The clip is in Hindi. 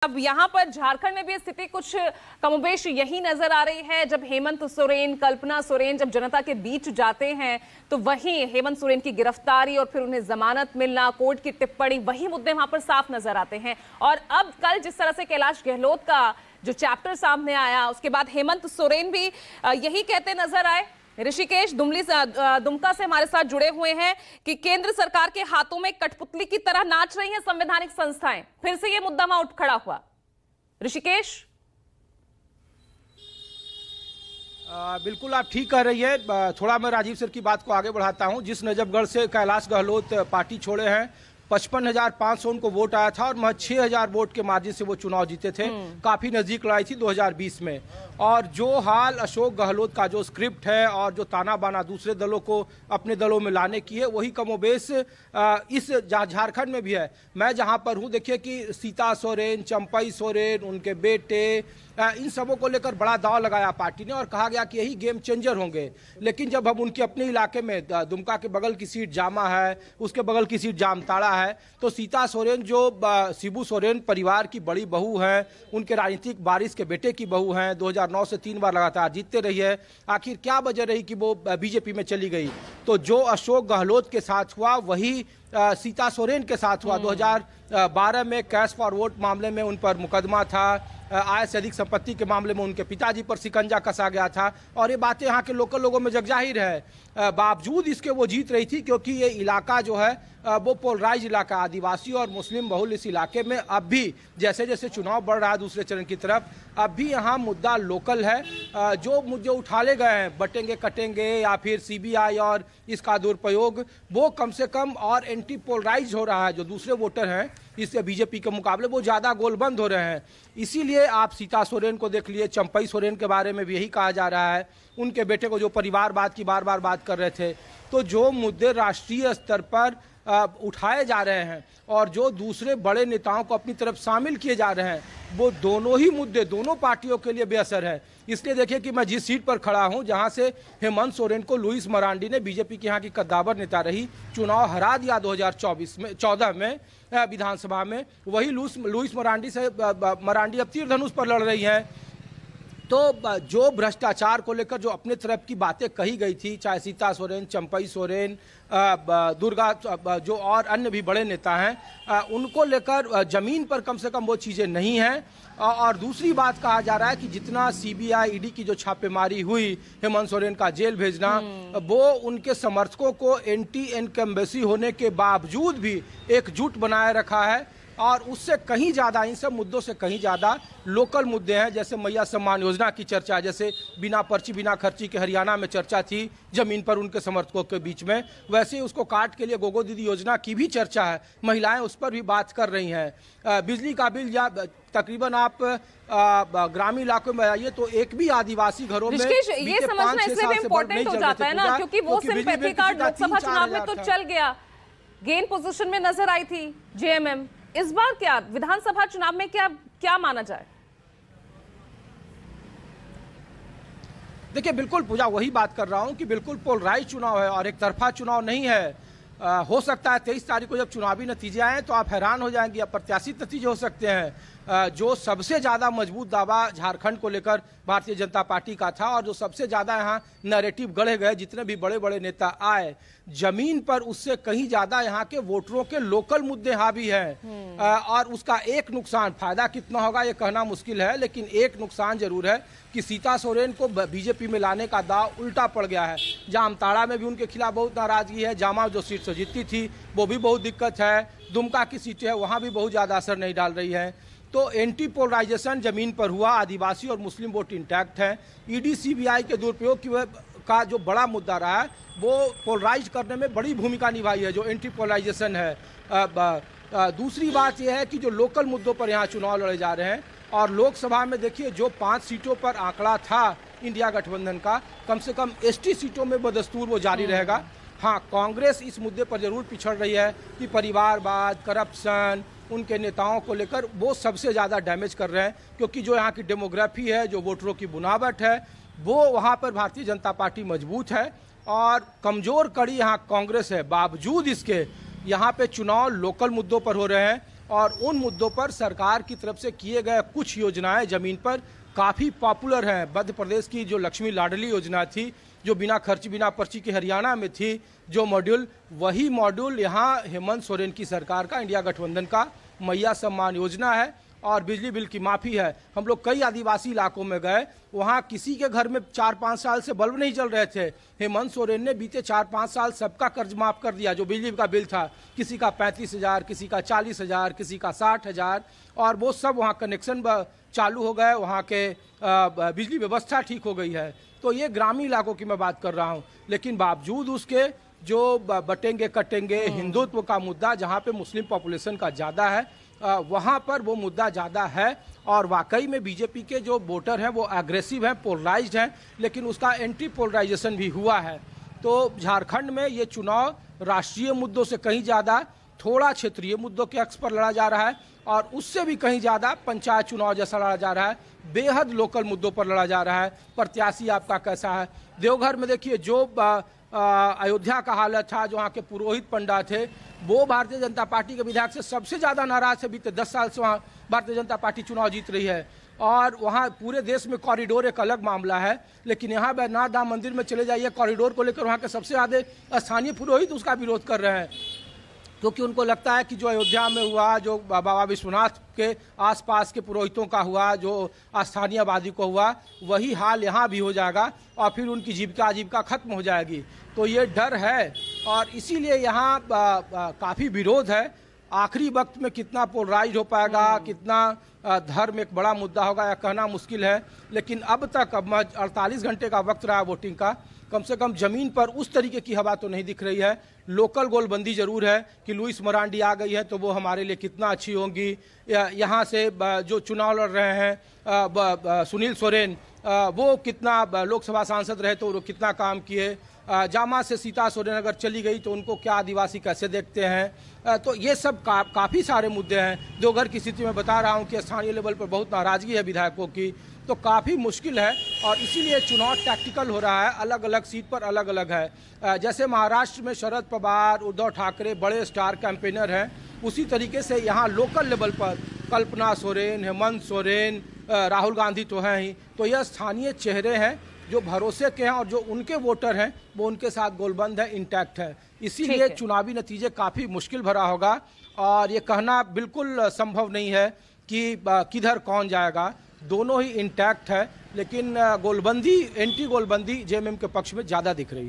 अब यहाँ पर झारखंड में भी स्थिति कुछ कमोबेश यही नजर आ रही है। जब हेमंत सोरेन, कल्पना सोरेन जब जनता के बीच जाते हैं तो वहीं हेमंत सोरेन की गिरफ्तारी और फिर उन्हें जमानत मिलना, कोर्ट की टिप्पणी, वही मुद्दे वहां पर साफ नजर आते हैं। और अब कल जिस तरह से कैलाश गहलोत का जो चैप्टर सामने आया, उसके बाद हेमंत सोरेन भी यही कहते नजर आए। ऋषिकेश दुमका से हमारे साथ जुड़े हुए हैं कि केंद्र सरकार के हाथों में कठपुतली की तरह नाच रही हैं संवैधानिक संस्थाएं। फिर से ये मुद्दा वहां उठ खड़ा हुआ। ऋषिकेश, बिल्कुल आप ठीक कह रही है। थोड़ा मैं राजीव सर की बात को आगे बढ़ाता हूं। जिस नजफगढ़ से कैलाश गहलोत पार्टी छोड़े हैं, 55,500 उनको वोट आया था और महज 6,000 वोट के मार्जिन से वो चुनाव जीते थे। काफी नजदीक लड़ाई थी 2020 में। और जो हाल अशोक गहलोत का जो स्क्रिप्ट है और जो ताना बाना दूसरे दलों को अपने दलों में लाने की है, वही कमोबेश इस झारखंड में भी है। मैं जहां पर हूं, देखिए कि सीता सोरेन, चंपई सोरेन, उनके बेटे, इन सबों को लेकर बड़ा दाव लगाया पार्टी ने और कहा गया कि यही गेम चेंजर होंगे। लेकिन जब हम उनके अपने इलाके में, दुमका के बगल की सीट जामा है, उसके बगल की सीट जामताड़ा है, तो सीता सोरेन जो शिबू सोरेन परिवार की बड़ी बहू है, उनके राजनीतिक वारिस के बेटे की बहू हैं, 2009 से 3 बार लगातार जीतते रही है। आखिर क्या वजह रही कि वो बीजेपी में चली गई? तो जो अशोक गहलोत के साथ हुआ वही सीता सोरेन के साथ हुआ। 2012 में कैश फॉर वोट मामले में उन पर मुकदमा था। आय से अधिक संपत्ति के मामले में उनके पिताजी पर शिकंजा कसा गया था और ये बातें यहाँ के लोकल लोगों में जगजाहिर है। बावजूद इसके वो जीत रही थी क्योंकि ये इलाका जो है वो पोलराइज इलाका, आदिवासी और मुस्लिम बहुल इस इलाके में अब भी जैसे जैसे चुनाव बढ़ रहा है दूसरे चरण की तरफ, अब भी यहाँ मुद्दा लोकल है। जो मुद्दे उठाले गए हैं, बटेंगे कटेंगे या फिर सीबीआई और इसका दुरुपयोग, वो कम से कम और एंटी पोलराइज हो रहा है। जो दूसरे वोटर हैं इससे बीजेपी के मुकाबले वो ज़्यादा गोलबंद हो रहे हैं। इसीलिए आप सीता सोरेन को देख लिए, चंपई सोरेन के बारे में भी यही कहा जा रहा है, उनके बेटे को जो परिवारवाद की बार बार बात कर रहे थे। तो जो मुद्दे राष्ट्रीय स्तर पर उठाए जा रहे हैं और जो दूसरे बड़े नेताओं को अपनी तरफ शामिल किए जा रहे हैं, वो दोनों ही मुद्दे दोनों पार्टियों के लिए बेअसर है। इसलिए देखिए कि मैं जिस सीट पर खड़ा हूं, जहां से हेमंत सोरेन को लुइस मरांडी ने, बीजेपी की यहाँ की कद्दावर नेता रही, चुनाव हरा दिया 2014 में विधानसभा में, वही लुइस मरांडी अब तीर धनुष पर लड़ रही हैं। तो जो भ्रष्टाचार को लेकर जो अपने तरफ की बातें कही गई थी, चाहे सीता सोरेन, चंपई सोरेन, दुर्गा, जो और अन्य भी बड़े नेता हैं, उनको लेकर जमीन पर कम से कम वो चीज़ें नहीं हैं। और दूसरी बात कहा जा रहा है कि जितना सीबीआई ईडी की जो छापेमारी हुई, हेमंत सोरेन का जेल भेजना, वो उनके समर्थकों को एंटी इनकम्बेंसी होने के बावजूद भी एकजुट बनाए रखा है। और उससे कहीं ज़्यादा, इन सब मुद्दों से कहीं ज़्यादा लोकल मुद्दे हैं, जैसे मैया सम्मान योजना की चर्चा, जैसे बिना पर्ची बिना खर्ची के हरियाणा में चर्चा थी जमीन पर उनके समर्थकों के बीच में, वैसे ही उसको काट के लिए गोगो दीदी योजना की भी चर्चा है। महिलाएं उस पर भी बात कर रही हैं। बिजली का बिल, या तकरीबन आप ग्रामीण इलाकों में आइए तो एक भी आदिवासी घरों में ये समझना इसलिए भी इम्पोर्टेंट हो जाता है ना, क्योंकि वो सिंपैथी कार्ड लोकसभा चुनाव में तो चल गया, गेन पोजीशन में नजर आई थी जेएमएम। इस बार क्या विधानसभा चुनाव में क्या माना जाए? देखिए, बिल्कुल पूजा, वही बात कर रहा हूं कि बिल्कुल पोलराइज चुनाव है और एक तरफा चुनाव नहीं है। हो सकता है 23 तारीख को जब चुनावी नतीजे आए तो आप हैरान हो जाएंगे, अप्रत्याशित नतीजे हो सकते हैं। जो सबसे ज़्यादा मजबूत दावा झारखंड को लेकर भारतीय जनता पार्टी का था और जो सबसे ज़्यादा यहाँ नैरेटिव गढ़े गए, जितने भी बड़े बड़े नेता आए जमीन पर, उससे कहीं ज़्यादा यहाँ के वोटरों के लोकल मुद्दे हावी हैं। और उसका एक नुकसान, फायदा कितना होगा ये कहना मुश्किल है, लेकिन एक नुकसान जरूर है कि सीता सोरेन को बीजेपी में लाने का दाव उल्टा पड़ गया है। जामताड़ा में भी उनके खिलाफ बहुत नाराजगी है, जामा जो सीट से जीतती थी वो भी बहुत दिक्कत है, दुमका की सीटें है वहाँ भी बहुत ज़्यादा असर नहीं डाल रही है। तो एंटी पोलराइजेशन जमीन पर हुआ, आदिवासी और मुस्लिम वोट इंटैक्ट है। ईडी सीबीआई के दुरुपयोग का जो बड़ा मुद्दा रहा है, वो पोलराइज करने में बड़ी भूमिका निभाई है, जो एंटी पोलराइजेशन है। दूसरी बात यह है कि जो लोकल मुद्दों पर यहाँ चुनाव लड़े जा रहे हैं, और लोकसभा में देखिए जो 5 सीटों पर आंकड़ा था इंडिया गठबंधन का, कम से कम एसटी सीटों में बदस्तूर वो जारी रहेगा। हाँ, कांग्रेस इस मुद्दे पर जरूर पिछड़ रही है कि परिवारवाद, करप्शन, उनके नेताओं को लेकर वो सबसे ज़्यादा डैमेज कर रहे हैं, क्योंकि जो यहाँ की डेमोग्राफी है, जो वोटरों की बुनावट है, वो वहाँ पर भारतीय जनता पार्टी मजबूत है और कमज़ोर कड़ी यहाँ कांग्रेस है। बावजूद इसके यहाँ पे चुनाव लोकल मुद्दों पर हो रहे हैं और उन मुद्दों पर सरकार की तरफ से किए गए कुछ योजनाएं जमीन पर काफ़ी पॉपुलर हैं। मध्य प्रदेश की जो लक्ष्मी लाडली योजना थी, जो बिना खर्च बिना पर्ची के हरियाणा में थी, जो मॉड्यूल, वही मॉड्यूल यहाँ हेमंत सोरेन की सरकार का, इंडिया गठबंधन का मैया सम्मान योजना है और बिजली बिल की माफ़ी है। हम लोग कई आदिवासी इलाकों में गए, वहाँ किसी के घर में 4-5 साल से बल्ब नहीं जल रहे थे। हेमंत सोरेन ने बीते 4-5 साल सबका कर्ज माफ़ कर दिया। जो बिजली का बिल था, किसी का 35,000, किसी का 40,000, किसी का 60,000, और वो सब वहाँ कनेक्शन चालू हो गए, वहाँ के बिजली व्यवस्था ठीक हो गई है। तो ये ग्रामीण इलाकों की मैं बात कर रहा हूँ। लेकिन बावजूद उसके जो बटेंगे कटेंगे हिंदुत्व का मुद्दा, जहाँ पे मुस्लिम पॉपुलेशन का ज़्यादा है, वहाँ पर वो मुद्दा ज़्यादा है। और वाकई में बीजेपी के जो वोटर हैं वो एग्रेसिव हैं, पोलराइज्ड हैं, लेकिन उसका एंटी पोलराइजेशन भी हुआ है। तो झारखंड में ये चुनाव राष्ट्रीय मुद्दों से कहीं ज़्यादा थोड़ा क्षेत्रीय मुद्दों के अक्स पर लड़ा जा रहा है, और उससे भी कहीं ज़्यादा पंचायत चुनाव जैसा लड़ा जा रहा है, बेहद लोकल मुद्दों पर लड़ा जा रहा है। प्रत्याशी आपका कैसा है? देवघर में देखिए, जो अयोध्या का हालत था, जो वहाँ के पुरोहित पंडा थे, वो भारतीय जनता पार्टी के विधायक से सबसे ज़्यादा नाराज है। बीते 10 साल से वहाँ भारतीय जनता पार्टी चुनाव जीत रही है। और वहाँ पूरे देश में कॉरिडोर एक अलग मामला है, लेकिन यहाँ वैद्यनाथ धाम मंदिर में चले जाइए, कॉरिडोर को लेकर वहाँ के सबसे ज़्यादा स्थानीय पुरोहित उसका विरोध कर रहे हैं, क्योंकि उनको लगता है कि जो अयोध्या में हुआ, जो बाबा विश्वनाथ के आसपास के पुरोहितों का हुआ, जो स्थानीय आबादी को हुआ, वही हाल यहाँ भी हो जाएगा और फिर उनकी जीविका खत्म हो जाएगी। तो ये डर है और इसीलिए यहाँ काफ़ी विरोध है। आखिरी वक्त में कितना पोलराइज हो पाएगा, कितना धर्म एक बड़ा मुद्दा होगा, यह कहना मुश्किल है। लेकिन अब 48 घंटे का वक्त रहा वोटिंग का, कम से कम जमीन पर उस तरीके की हवा तो नहीं दिख रही है। लोकल गोलबंदी जरूर है कि लुइस मरांडी आ गई है तो वो हमारे लिए कितना अच्छी होंगी। यहाँ से जो चुनाव लड़ रहे हैं सुनील सोरेन, वो कितना लोकसभा सांसद रहे तो वो कितना काम किए। जामा से सीता सोरेन अगर चली गई तो उनको क्या आदिवासी कैसे देखते हैं। तो ये सब काफ़ी सारे मुद्दे हैं। देवघर की स्थिति में बता रहा हूँ कि स्थानीय लेवल पर बहुत नाराज़गी है विधायकों की, तो काफ़ी मुश्किल है। और इसीलिए चुनाव टैक्टिकल हो रहा है, अलग अलग सीट पर अलग अलग है। जैसे महाराष्ट्र में शरद पवार, उद्धव ठाकरे बड़े स्टार कैंपेनर हैं, उसी तरीके से यहाँ लोकल लेवल पर कल्पना सोरेन, हेमंत सोरेन, राहुल गांधी तो हैं ही। तो यह स्थानीय चेहरे हैं जो भरोसे के हैं और जो उनके वोटर हैं वो उनके साथ गोलबंद है, इंटैक्ट है। इसीलिए चुनावी नतीजे काफ़ी मुश्किल भरा होगा और ये कहना बिल्कुल संभव नहीं है कि किधर कौन जाएगा। दोनों ही इंटैक्ट है, लेकिन गोलबंदी, एंटी गोलबंदी जेएमएम के पक्ष में ज़्यादा दिख रही है।